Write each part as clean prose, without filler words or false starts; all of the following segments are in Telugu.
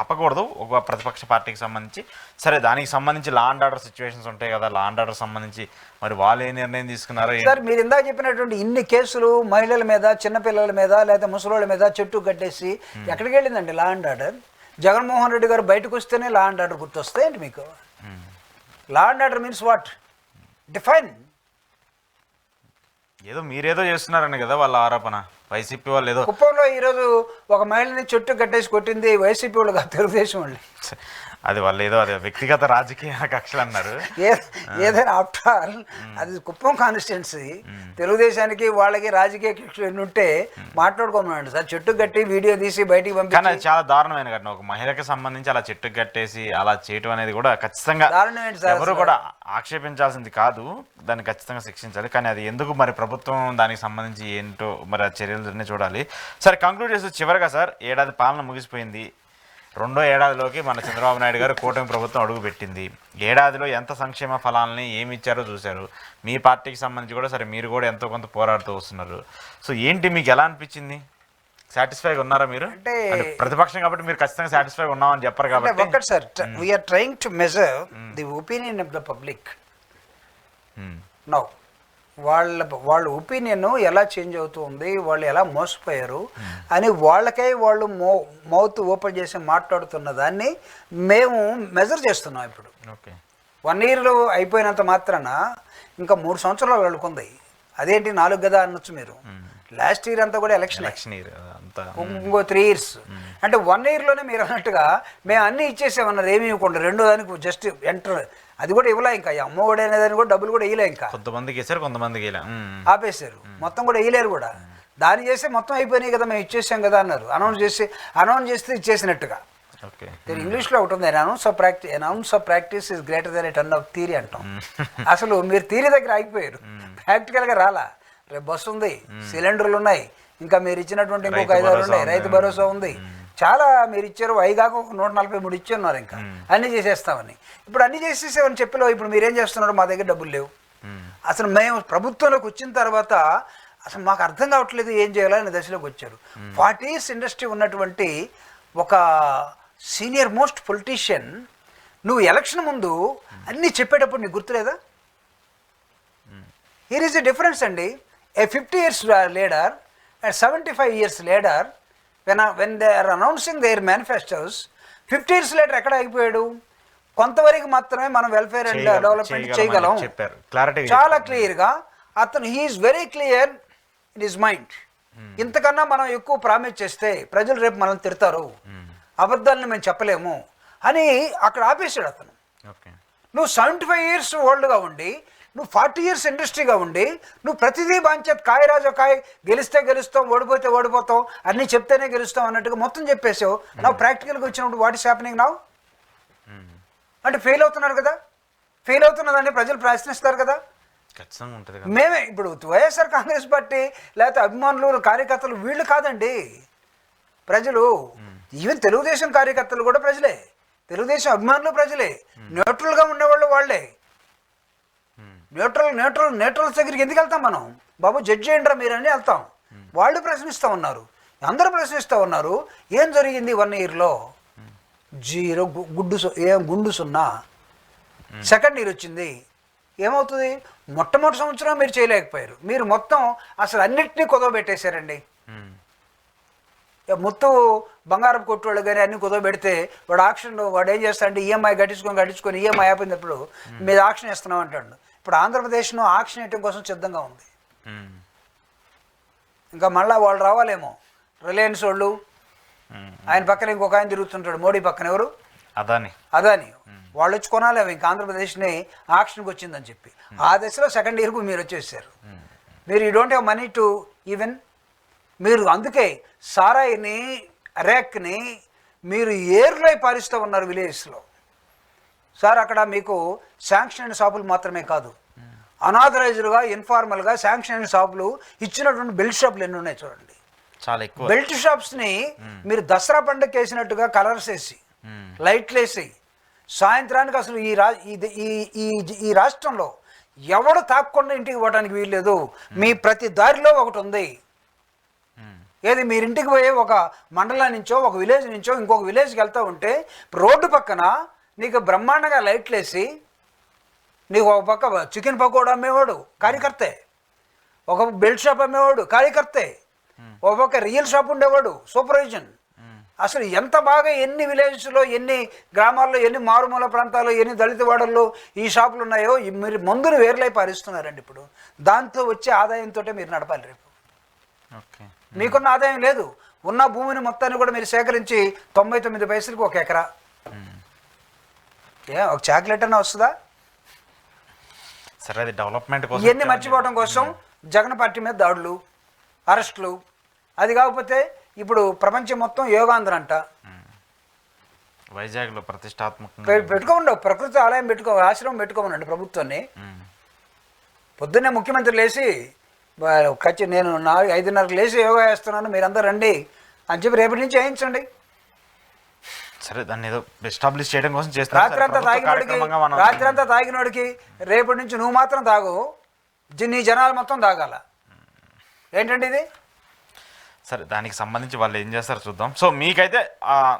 ఆపకూడదు ఒక ప్రతిపక్ష పార్టీకి సంబంధించి. సరే, దానికి సంబంధించి లా అండ్ ఆర్డర్ సిచ్యువేషన్స్ ఉంటాయి కదా, లా అండ్ ఆర్డర్ సంబంధించి మరి వాళ్ళు ఏ నిర్ణయం తీసుకున్నారో. సార్ మీరు ఇందాక చెప్పినటువంటి ఇన్ని కేసులు మహిళల మీద, చిన్నపిల్లల మీద, లేదా ముసలోళ్ళ మీద చెట్టు కట్టేసి ఎక్కడికి వెళ్ళిందండి law and order? Jaganmohan Reddy గారు బయటకు వస్తేనే లా అండ్ ఆర్డర్ గుర్తొస్తాయండి మీకు? Law and order means what? Define. ఏదో మీరేదో చేస్తున్నారని కదా వాళ్ళ ఆరోపణ, వైసీపీ వాళ్ళు ఏదో. కుప్పంలో ఈరోజు ఒక మహిళని చెట్టు కట్టేసి కొట్టింది వైసీపీ వాళ్ళు కాదు, తెలుగుదేశం వాళ్ళు. అది వాళ్ళు ఏదో అదే వ్యక్తిగత రాజకీయ కక్షలు అన్నారు. ఏదైనా ఆఫ్టర్ ఆల్ అది కుప్పం కాన్స్టిట్యున్సీ, తెలుగుదేశానికి వాళ్ళకి రాజకీయ కక్షలు ఎన్ని ఉంటే మాట్లాడుకోమన్నాడు సార్. చెట్టు కట్టి వీడియో తీసి బయటికి పంపించి, కానీ అది చాలా దారుణమైన ఘటన. ఒక మహిళకి సంబంధించి అలా చెట్టు కట్టేసి అలా చేయటం అనేది కూడా ఖచ్చితంగా ఎవరు కూడా ఆక్షేపించాల్సింది కాదు, దాన్ని ఖచ్చితంగా శిక్షించాలి. కానీ అది ఎందుకు మరి ప్రభుత్వం దానికి సంబంధించి ఏంటో మరి ఆ చర్యలు చూడాలి. సరే, కంక్లూడ్ చేస్తే చివరిగా సార్, ఏడాది పాలన ముగిసిపోయింది, రెండో ఏడాదిలోకి మన చంద్రబాబు నాయుడు గారు కూటమి ప్రభుత్వం అడుగుపెట్టింది. ఏడాదిలో ఎంత సంక్షేమ ఫలాలని ఏమి ఇచ్చారో చూశారు. మీ పార్టీకి సంబంధించి కూడా సరే మీరు కూడా ఎంతో కొంత పోరాడుతూ వస్తున్నారు. సో ఏంటి మీకు ఎలా అనిపించింది? సాటిస్ఫైగా ఉన్నారా మీరు? అంటే ప్రతిపక్షం కాబట్టి మీరు ఖచ్చితంగా సాటిస్ఫై ఉన్నామని చెప్పారు కాబట్టి. ఒకటి sir, we are trying to measure the opinion of the public now. వాళ్ళ ఒపీనియన్ ఎలా చేంజ్ అవుతూ ఉంది, వాళ్ళు ఎలా మోసపోయారు అని వాళ్ళకై వాళ్ళు మౌత్ ఓపెన్ చేసి మాట్లాడుతున్న దాన్ని మేము మెజర్ చేస్తున్నాం ఇప్పుడు. 1 yearలో అయిపోయినంత మాత్రాన ఇంకా 3 సంవత్సరాలు వెళ్ళుకుంది. అదేంటి 4 కదా అనొచ్చు మీరు. లాస్ట్ ఇయర్ అంతా కూడా ఎలక్షన్ ఇయర్, ఇంకో 3 years. అంటే 1 yearలోనే మీరు అన్నట్టుగా మేము అన్నీ ఇచ్చేసామన్నారు. ఏమి ఇవ్వకుండా రెండో దానికి జస్ట్ ఎంటర్, అది కూడా ఇవ్వలే. ఇంకా అమ్మఒడి అనేదాన్ని కూడా డబ్బులు కూడా ఇవ్వలే. ఇంకా కొంతమందికి వేసారు, కొంతమందికి ఆపేశారు, మొత్తం కూడా ఇవ్వలేరు కూడా. దాన్ని చేస్తే మొత్తం అయిపోయినాయి కదా, మేము ఇచ్చేసాం కదా అన్నారు. అనౌన్స్ చేస్తే ఇచ్చేసినట్టుగా. ఇంగ్లీష్లో ఒకటి ఉంది, an ounce of practice is greater than a ton of theory అంటాం. అసలు మీరు థియరీ దగ్గర ఆగిపోయారు, ప్రాక్టికల్గా రాలా. రేపు బస్సు ఉంది, సిలిండర్లు ఉన్నాయి, ఇంకా మీరు ఇచ్చినటువంటి ఇంకొక 5-6 ఉన్నాయి, రైతు భరోసా ఉంది, చాలా మీరు ఇచ్చారు. అయిగాక 143 ఇచ్చున్నారు. ఇంకా అన్నీ చేసేస్తామని, ఇప్పుడు అన్నీ చేసేసామని చెప్పిలో ఇప్పుడు మీరేం చేస్తున్నారు? మా దగ్గర డబ్బులు లేవు. అసలు మేము ప్రభుత్వంలోకి వచ్చిన తర్వాత అసలు మాకు అర్థం కావట్లేదు ఏం చేయాలనే దశలోకి వచ్చారు. 40 years ఇండస్ట్రీ ఉన్నటువంటి ఒక సీనియర్ మోస్ట్ పొలిటీషియన్ నువ్వు ఎలక్షన్ ముందు అన్నీ చెప్పేటప్పుడు నీకు గుర్తులేదా? హియర్ ఈజ్ ఎ డిఫరెన్స్ అండి. ఏ 50 years leader and 75 years leader, when they are announcing their manifestos, 50 years later ఎక్కడ అయిపోయాడు? కొంతవరకు మాత్రమే మనం వెల్ఫేర్ అండ్ డెవలప్మెంట్ చేయగలం. చాలా క్లియర్గా అతను he's very clear in his mind. ఇంతకన్నా మనం ఎక్కువ ప్రామిస్ చేస్తే ప్రజలు రేపు మనం తిడతారు, అబద్ధాలను మేము చెప్పలేము అని అక్కడ ఆపేశాడు అతను. నువ్వు 75 years ఓల్డ్గా ఉండి, నువ్వు 40 years ఇండస్ట్రీగా ఉండి, నువ్వు ప్రతిదీ బాంచేది కాయ రాజా కాయ, గెలిస్తే గెలుస్తాం, ఓడిపోతే ఓడిపోతాం, అన్నీ చెప్తేనే గెలుస్తాం అన్నట్టుగా మొత్తం చెప్పేసావు. నువ్వు ప్రాక్టికల్గా వచ్చినప్పుడు వాట్ ఈస్ హ్యాపెనింగ్ నౌ? అంటే ఫెయిల్ అవుతున్నారు కదా. ఫెయిల్ అవుతున్నదాన్ని ప్రజలు ప్రశ్నిస్తారు కదా. మేమే ఇప్పుడు వైఎస్ఆర్ కాంగ్రెస్ పార్టీ లేకపోతే అభిమానులు, కార్యకర్తలు వీళ్ళు కాదండి ప్రజలు. ఈవెన్ తెలుగుదేశం కార్యకర్తలు కూడా ప్రజలే, తెలుగుదేశం అభిమానులు ప్రజలే, న్యూట్రల్గా ఉండేవాళ్ళు వాళ్ళే. న్యూట్రల్ దగ్గరికి ఎందుకు వెళ్తాం మనం? బాబు జడ్జి ఏంట్రా మీరని వెళ్తాం. వాళ్ళు ప్రశ్నిస్తూ ఉన్నారు, అందరూ ప్రశ్నిస్తూ ఉన్నారు. ఏం జరిగింది 1 yearలో? 0 గుండు 0. సెకండ్ ఇయర్ వచ్చింది, ఏమవుతుంది? మొట్టమొదటి సంవత్సరం మీరు చేయలేకపోయారు, మీరు మొత్తం అసలు అన్నిటినీ కుదవబెట్టేశారండి. మొత్తం బంగారం కొట్టువాళ్ళు కానీ అన్ని కుదవబెడితే వాడు ఆక్షన్, వాడు ఏం చేస్తాడంటే ఈఎంఐ కట్టించుకొని ఈఎంఐ అయిపోయినప్పుడు మీద ఆక్షన్ ఇస్తున్నాం అంటాడు. ఇప్పుడు ఆంధ్రప్రదేశ్ను ఆక్షన్ వేయటం కోసం సిద్ధంగా ఉంది. ఇంకా మళ్ళీ వాళ్ళు రావాలేమో, రిలయన్స్ వాళ్ళు, ఆయన పక్కన ఇంకొక ఆయన తిరుగుతుంటాడు, మోడీ పక్కన ఎవరు, అదాని, వాళ్ళు వచ్చి కొనాలేమో ఇంకా ఆంధ్రప్రదేశ్ని ఆక్షన్కి వచ్చిందని చెప్పి. ఆ దశలో సెకండ్ ఇయర్కు మీరు వచ్చేసారు. మీరు you don't have money to even, మీరు అందుకే సారాయిని, ర్యాక్ని మీరు ఏర్లో పారిస్తూ ఉన్నారు విలేజెస్లో. సార్ అక్కడ మీకు శాంక్షన్ షాపులు మాత్రమే కాదు, అనాథరైజ్డ్గా, ఇన్ఫార్మల్గా శాంక్షన్ షాపులు ఇచ్చినటువంటి బెల్ట్ షాపులు ఎన్ని ఉన్నాయి చూడండి. చాలా ఎక్కువ బెల్ట్ షాప్స్ని మీరు దసరా పండుగ వేసినట్టుగా కలర్స్ వేసి, లైట్లు వేసి, సాయంత్రానికి అసలు ఈ రాష్ట్రంలో ఎవడు తాక్కుండా ఇంటికి పోవడానికి వీల్లేదు. మీ ప్రతి దారిలో ఒకటి ఉంది. ఏది మీరింటికి పోయి ఒక మండలం నుంచో ఒక విలేజ్ నుంచో ఇంకొక విలేజ్కి వెళ్తూ ఉంటే రోడ్డు పక్కన నీకు బ్రహ్మాండంగా లైట్లు వేసి నీకు ఒక పక్క చికెన్ పకోడా అమ్మేవాడు కార్యకర్తే, ఒక బెల్ట్ షాప్ అమ్మేవాడు కార్యకర్తే, ఒక పక్క రియల్ షాప్ ఉండేవాడు సూపర్వైజన్. అసలు ఎంత బాగా ఎన్ని విలేజ్లో ఎన్ని గ్రామాల్లో ఎన్ని మారుమూల ప్రాంతాల్లో ఎన్ని దళిత వాడల్లో ఈ షాపులు ఉన్నాయో మీరు మందులు వేర్లై పారిస్తున్నారండి. ఇప్పుడు దాంతో వచ్చే ఆదాయంతో మీరు నడపాలి. రేపు మీకున్న ఆదాయం లేదు, ఉన్న భూమిని మొత్తాన్ని కూడా మీరు సేకరించి 99 పైసలకి ఒక ఎకరా, ఒక చాక్లెట్ అన్న వస్తుందా? సరే, అది డెవలప్మెంట్ కోసం ఇవన్నీ మర్చిపోవడం కోసం జగన్ పార్టీ మీద దాడులు, అరెస్టులు. అది కాకపోతే ఇప్పుడు ప్రపంచం మొత్తం యోగాంధ్ర అంట. వైజాగ్లో ప్రతిష్టాత్మకంగా పెట్టుకోండి, ప్రకృతి ఆలయం ఆశ్రమం పెట్టుకోమనండి ప్రభుత్వాన్ని. పొద్దున్నే ముఖ్యమంత్రి లేచి నేను 5:30కి లేచి యోగా చేస్తున్నాను మీరందరూ రండి అని చెప్పి రేపటి నుంచి వేయించండి. సరే, దాన్ని ఏదో ఎస్టాబ్లిష్ చేయడం కోసం రాత్రి అంతా తాగినోడికి రేపటి నుంచి నువ్వు మాత్రం తాగు, నీ జనాలు మొత్తం తాగాల. ఏంటండి ఇది? సరే, దానికి సంబంధించి వాళ్ళు ఏం చేస్తారో చూద్దాం. సో మీకైతే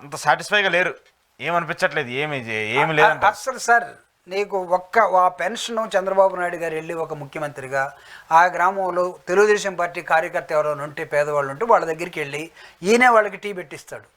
అంత సాటిస్ఫైగా లేరు, ఏమనిపించట్లేదు, ఏమి లేదంట అసలు. సార్ నీకు ఆ పెన్షన్ చంద్రబాబు నాయుడు గారు వెళ్ళి ఒక ముఖ్యమంత్రిగా ఆ గ్రామంలో తెలుగుదేశం పార్టీ కార్యకర్త ఎవరైనా ఉంటే పేదవాళ్ళు ఉంటే వాళ్ళ దగ్గరికి వెళ్ళి ఈయనే వాళ్ళకి టీ పెట్టిస్తాడు.